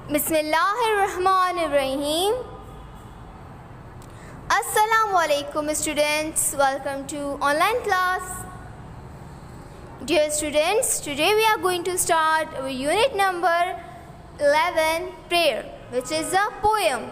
Bismillahirrahmanirrahim. Assalamualaikum students, welcome to online class. Dear students, today we are going to start our unit number 11, prayer, which is a poem.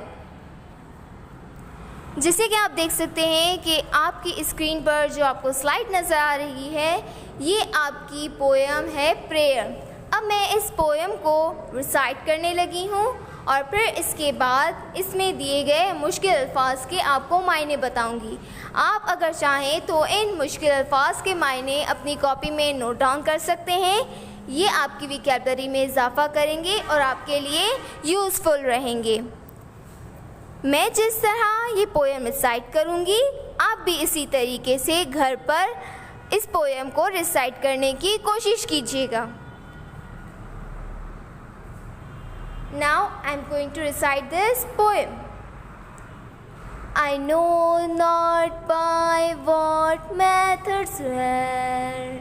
जिसे कि आप देख सकते हैं कि आपकी स्क्रीन पर जो आपको स्लाइड नज़र आ रही है, ये आपकी पोएम है प्रेयर। अब मैं इस पोएम को रिसाइट करने लगी हूँ और फिर इसके बाद इसमें दिए गए मुश्किल अल्फाज के आपको मायने बताऊँगी। आप अगर चाहें तो इन मुश्किल अल्फाज के मायने अपनी कॉपी में नोट डाउन कर सकते हैं। ये आपकी वोकैबुलरी में इजाफ़ा करेंगे और आपके लिए यूज़फुल रहेंगे। मैं जिस तरह ये पोएम रिसाइट करूँगी, आप भी इसी तरीके से घर पर इस पोएम को रिसाइट करने की कोशिश कीजिएगा। Now I am going to recite this poem. I know not by what methods were,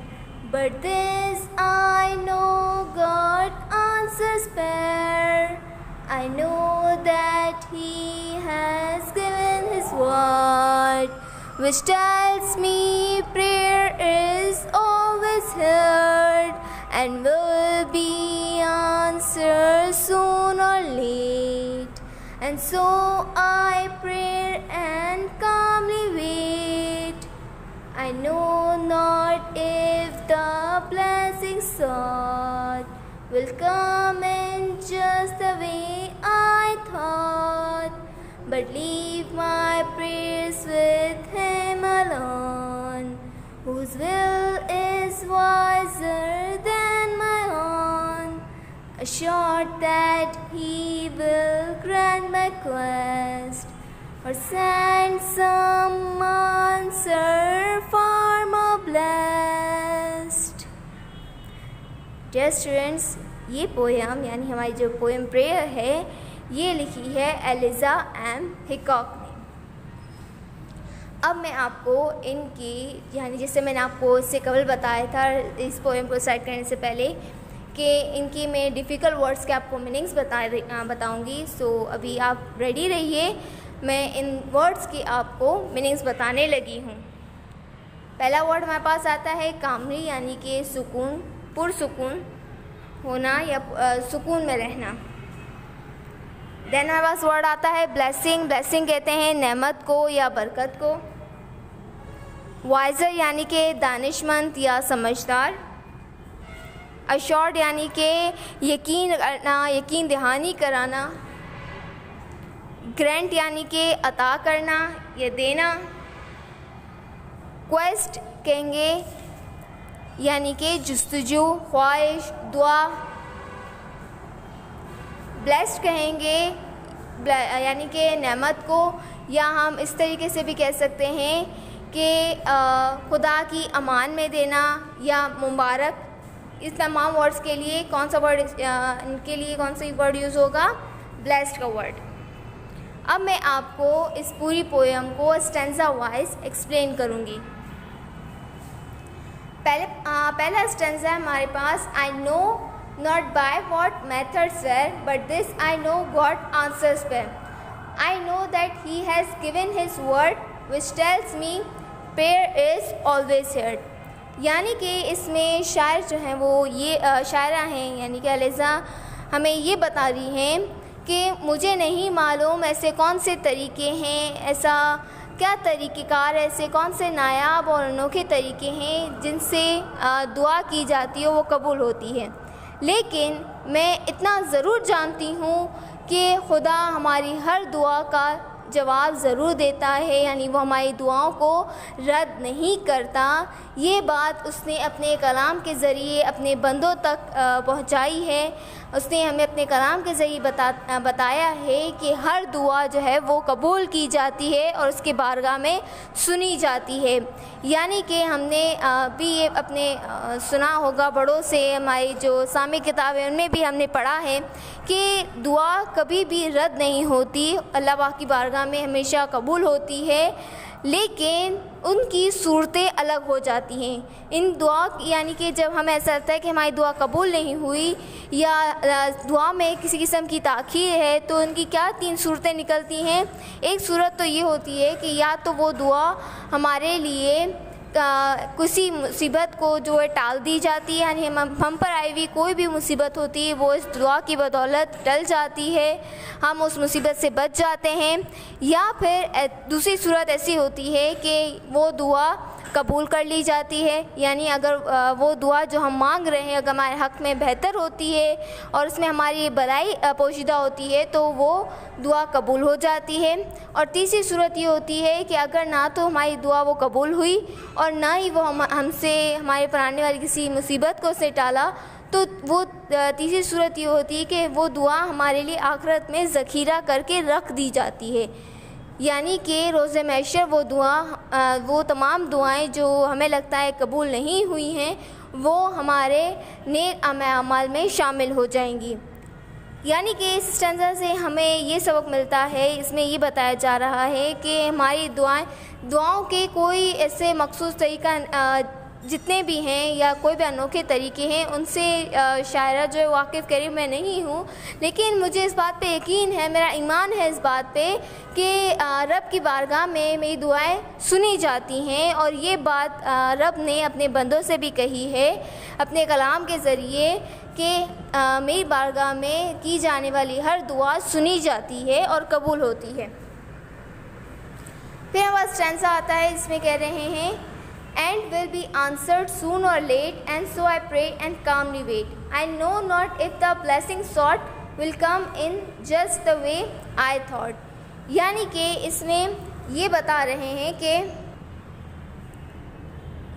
but this I know God answers spare. I know that He has given His word, which tells me prayer is always heard and will be answered soon or late. And so I pray and calmly wait. I know not if the blessing sought will come in just the way I thought, but leave my prayers with Him alone, whose will is wiser than my own, assured that He will grant my quest or send some answer far more blessed. Dear students, ये poem यानी हमारी जो poem prayer है, ये लिखी है Eliza M हिकॉक ने। अब मैं आपको इनकी यानी जैसे मैंने आपको इससे कबल बताया था इस पोएम को रिसाइट करने से पहले कि इनकी मैं डिफ़िकल्ट वर्ड्स के आपको मीनिंग्स बताऊंगी। सो अभी आप रेडी रहिए, मैं इन वर्ड्स की आपको मीनिंग्स बताने लगी हूँ। पहला वर्ड हमारे पास आता है कामरी, यानी कि सुकून, पुरसुकून होना या सुकून में रहना। देन हमारे पास वर्ड आता है ब्लेसिंग। ब्लेसिंग कहते हैं नेमत को या बरकत को। वाइज़र यानी कि दानिशमंद या समझदार। अश्योर्ड यानी कि यकीन करना, यकीन दहानी कराना। ग्रेंट यानी कि अता करना या देना। क्वेस्ट कहेंगे यानी कि जुस्तजू, ख्वाहिश, दुआ। ब्लेस्ड कहेंगे यानी कि नेमत को, या हम इस तरीके से भी कह सकते हैं कि खुदा की अमान में देना या मुबारक। इस तमाम वर्ड्स के लिए कौन सा वर्ड इनके लिए कौन सा वर्ड यूज़ होगा? ब्लेस्ड का वर्ड। अब मैं आपको इस पूरी पोएम को स्टेंजा वाइज एक्सप्लेन करूँगी। पहला स्टेंजा है हमारे पास, I know not by what methods were, but this I know God answers were. I know that he has given his word which tells me prayer is always heard. यानी कि इसमें शायर जो हैं वो ये शायरा हैं, यानी कि एलिज़ा हमें ये बता रही हैं कि मुझे नहीं मालूम ऐसे कौन से तरीके हैं, ऐसा क्या तरीक़ेकार, ऐसे कौन से नायाब और अनोखे तरीके हैं जिनसे दुआ की जाती है, वो कबूल होती है। लेकिन मैं इतना ज़रूर जानती हूँ कि खुदा हमारी हर दुआ का जवाब ज़रूर देता है, यानी वो हमारी दुआओं को रद्द नहीं करता। ये बात उसने अपने कलाम के ज़रिए अपने बंदों तक पहुँचाई है। उसने हमें अपने कलाम के ज़रिए बताया है कि हर दुआ जो है वो कबूल की जाती है और उसके बारगाह में सुनी जाती है। यानी कि हमने भी ये अपने सुना होगा बड़ों से, हमारी जो सामी किताब है उनमें भी हमने पढ़ा है कि दुआ कभी भी रद्द नहीं होती, अल्लाह पाक की बारगाह में हमेशा कबूल होती है। लेकिन उनकी सूरतें अलग हो जाती हैं। इन दुआ यानी कि जब हमें ऐसा लगता है कि हमारी दुआ कबूल नहीं हुई या दुआ में किसी किस्म की ताख़ीर है, तो उनकी क्या 3 सूरतें निकलती हैं। एक सूरत तो ये होती है कि या तो वो दुआ हमारे लिए किसी मुसीबत को जो है टाल दी जाती है, यानी हम पर आई हुई कोई भी मुसीबत होती है वो इस दुआ की बदौलत टल जाती है, हम उस मुसीबत से बच जाते हैं। या फिर दूसरी सूरत ऐसी होती है कि वो दुआ कबूल कर ली जाती है, यानी अगर वो दुआ जो हम मांग रहे हैं अगर हमारे हक़ में बेहतर होती है और उसमें हमारी भलाई पोशीदा होती है तो वो दुआ कबूल हो जाती है। और तीसरी सूरत ये होती है कि अगर ना तो हमारी दुआ वो कबूल हुई और ना ही वो हमसे हमारे पर आने वाली किसी मुसीबत को उसने टाला, तो वो तीसरी सूरत ये होती है कि वो दुआ हमारे लिए आखिरत में ज़ख़ीरा करके रख दी जाती है, यानी कि रोज़े महशर वो तमाम दुआएं जो हमें लगता है कबूल नहीं हुई हैं वो हमारे नेक अमाल में शामिल हो जाएंगी। यानी कि इस स्टैंज़ा से हमें ये सबक मिलता है, इसमें ये बताया जा रहा है कि हमारी दुआओं के कोई ऐसे मखसूस तरीका जितने भी हैं या कोई भी अनोखे तरीके हैं उनसे शायरा जो है वाकिफ़ करीब मैं नहीं हूँ, लेकिन मुझे इस बात पे यकीन है, मेरा ईमान है इस बात पे कि रब की बारगाह में मेरी दुआएं सुनी जाती हैं। और ये बात रब ने अपने बंदों से भी कही है अपने कलाम के ज़रिए कि मेरी बारगाह में की जाने वाली हर दुआ सुनी जाती है और कबूल होती है। फिर हमारा स्टैंज़ा आता है, इसमें कह रहे हैं and will be answered soon or late, and so I pray and calmly wait. I know not if the blessing sought will come in just the way I thought. यानी कि इसमें ये बता रहे हैं कि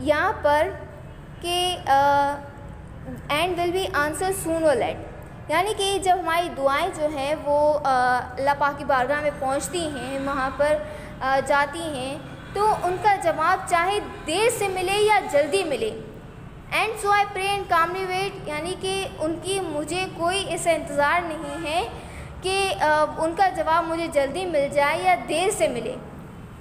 यहाँ पर कि and will be answered soon or late, यानी कि जब हमारी दुआएं जो हैं वो अल्लाह पाक की बारगाह में पहुँचती हैं, वहाँ पर जाती हैं, तो उनका जवाब चाहे देर से मिले या जल्दी मिले। And so I pray and calmly wait, यानी कि उनकी मुझे कोई ऐसा इंतज़ार नहीं है कि उनका जवाब मुझे जल्दी मिल जाए या देर से मिले।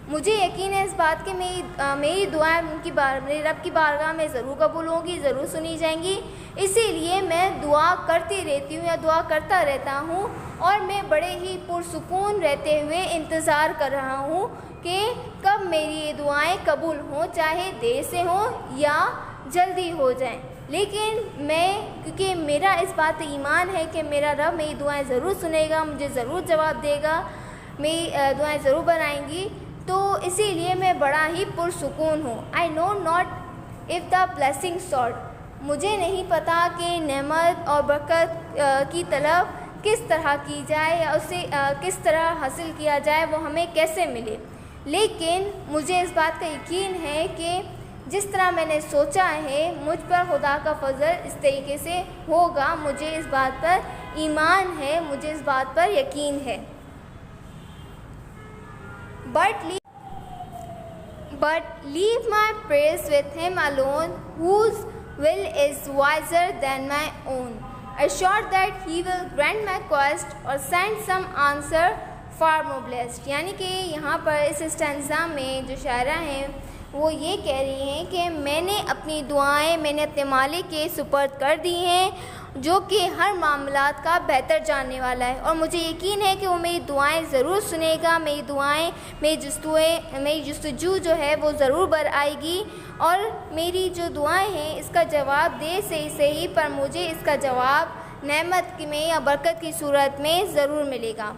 मुझे यकीन है इस बात कि मेरी दुआएं मेरे रब की बारगाह में ज़रूर कबूल होंगी, ज़रूर सुनी जाएंगी। इसीलिए मैं दुआ करती रहती हूँ या दुआ करता रहता हूँ और मैं बड़े ही पुरसुकून रहते हुए इंतज़ार कर रहा हूँ कि कब मेरी ये दुआएं कबूल हों, चाहे देर से हों या जल्दी हो जाएं। लेकिन क्योंकि मेरा इस बात पर ईमान है कि मेरा रब मेरी दुआएं ज़रूर सुनेगा, मुझे ज़रूर जवाब देगा, मेरी दुआएं ज़रूर बनाएंगी, तो इसीलिए मैं बड़ा ही पुरसुकून हूँ। आई know not if the blessing sort, मुझे नहीं पता कि नेमत और बरकत की तलब किस तरह की जाए या उसे किस तरह हासिल किया जाए, वो हमें कैसे मिले। लेकिन मुझे इस बात का यकीन है कि जिस तरह मैंने सोचा है मुझ पर खुदा का फजल इस तरीके से होगा। मुझे इस बात पर ईमान है, मुझे इस बात पर यकीन है। But leave my prayers with him alone, whose will is wiser than my own. Assured that he will grant my quest or send some answer far more blessed. यानी कि यहाँ पर इस स्टैंज़ा में जो शायरा हैं वो ये कह रही हैं कि मैंने अपनी दुआएं मैंने अपने मालिक के सुपर्द कर दी हैं जो कि हर मामलात का बेहतर जानने वाला है, और मुझे यकीन है कि वो मेरी दुआएं ज़रूर सुनेगा, मेरी दुआएं मेरी जस्तजू जो है वो ज़रूर बर आएगी, और मेरी जो दुआएं हैं इसका जवाब देर से ही सही पर मुझे इसका जवाब नेमत में या बरकत की सूरत में ज़रूर मिलेगा।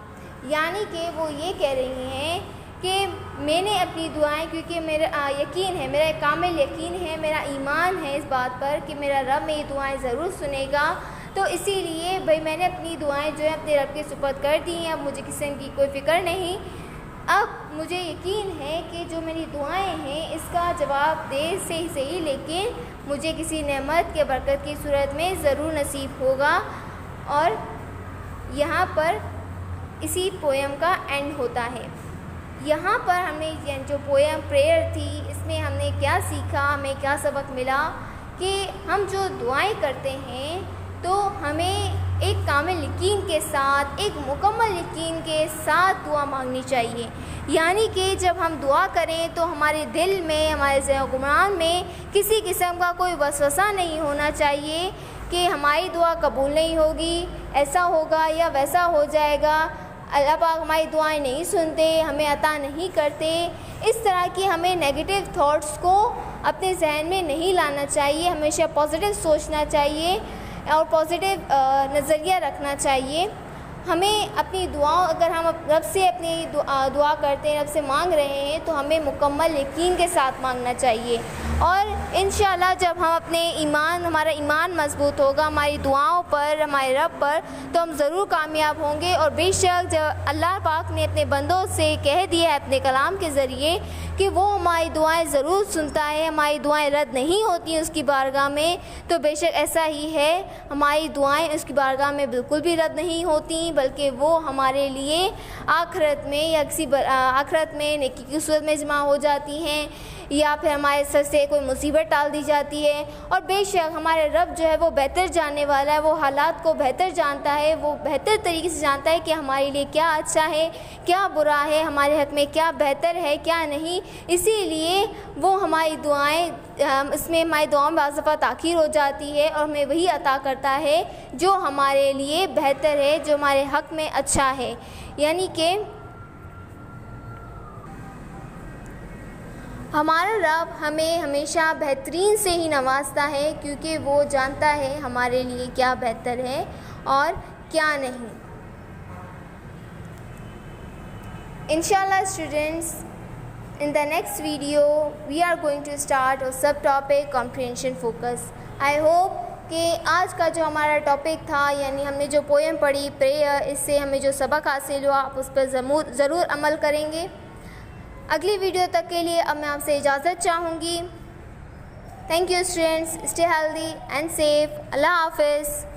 यानी कि वो ये कह रही हैं कि मैंने अपनी दुआएं, क्योंकि मेरा यकीन है, मेरा कामिल यकीन है, मेरा ईमान है इस बात पर कि मेरा रब मेरी दुआएं ज़रूर सुनेगा, तो इसीलिए भाई मैंने अपनी दुआएं जो है अपने रब के सुपुर्द कर दी हैं। अब मुझे किसी की कोई फ़िक्र नहीं, अब मुझे यकीन है कि जो मेरी दुआएं हैं इसका जवाब देर से ही सही लेकिन मुझे किसी नेमत के बरकत की सूरत में ज़रूर नसीब होगा। और यहाँ पर इसी पोएम का एंड होता है। यहाँ पर हमने जो पोएम प्रेयर थी इसमें हमने क्या सीखा, हमें क्या सबक मिला कि हम जो दुआएं करते हैं तो हमें एक कामिल यकीन के साथ, एक मुकम्मल यकीन के साथ दुआ मांगनी चाहिए। यानी कि जब हम दुआ करें तो हमारे दिल में, हमारे ज़हन में किसी किस्म का कोई वसवसा नहीं होना चाहिए कि हमारी दुआ कबूल नहीं होगी, ऐसा होगा या वैसा हो जाएगा, अल्लाह पाक हमारी दुआएं नहीं सुनते, हमें अता नहीं करते। इस तरह की हमें नेगेटिव थॉट्स को अपने जहन में नहीं लाना चाहिए। हमेशा पॉजिटिव सोचना चाहिए और पॉजिटिव नज़रिया रखना चाहिए। हमें अपनी दुआओं, अगर हम रब से अपनी दुआ करते हैं, रब से मांग रहे हैं, तो हमें मुकम्मल यकीन के साथ मांगना चाहिए। और इंशाअल्लाह जब हम हमारा ईमान मजबूत होगा हमारी दुआओं पर, हमारे रब पर, तो हम ज़रूर कामयाब होंगे। और बेशक जब अल्लाह पाक ने अपने बंदों से कह दिया है अपने कलाम के ज़रिए कि वो हमारी दुआएं ज़रूर सुनता है, हमारी दुआएं रद्द नहीं होती उसकी बारगाह में, तो बेशक ऐसा ही है। हमारी दुआएं उसकी बारगाह में बिल्कुल भी रद्द नहीं होती, बल्कि वो हमारे लिए आखिरत में या आखिरत में नेकी की सूरत में जमा हो जाती हैं, या फिर हमारे सर से कोई मुसीबत टाल दी जाती है। और बेशक हमारे रब जो है वो बेहतर जानने वाला है, वो हालात को बेहतर जानता है, वो बेहतर तरीके से जानता है कि हमारे लिए क्या अच्छा है, क्या बुरा है, हमारे हक़ में क्या बेहतर है, क्या नहीं। इसीलिए वो हमारी दुआएं, इसमें हमारी दुआओं में बाज़ दफ़ा ताख़ीर हो जाती है और हमें वही अता करता है जो हमारे लिए बेहतर है, जो हमारे हक़ में अच्छा है। यानी कि हमारा रब हमें हमेशा बेहतरीन से ही नवाजता है, क्योंकि वो जानता है हमारे लिए क्या बेहतर है और क्या नहीं। इंशाअल्लाह students, in the next video we are going to start a sub topic comprehension focus. I hope कि आज का जो हमारा टॉपिक था, यानी हमने जो पोएम पढ़ी प्रेयर, इससे हमें जो सबक हासिल हुआ आप उस पर ज़रूर अमल करेंगे। अगली वीडियो तक के लिए अब मैं आपसे इजाज़त चाहूँगी। Thank you students, stay healthy and safe. अल्लाह हाफ़िज़।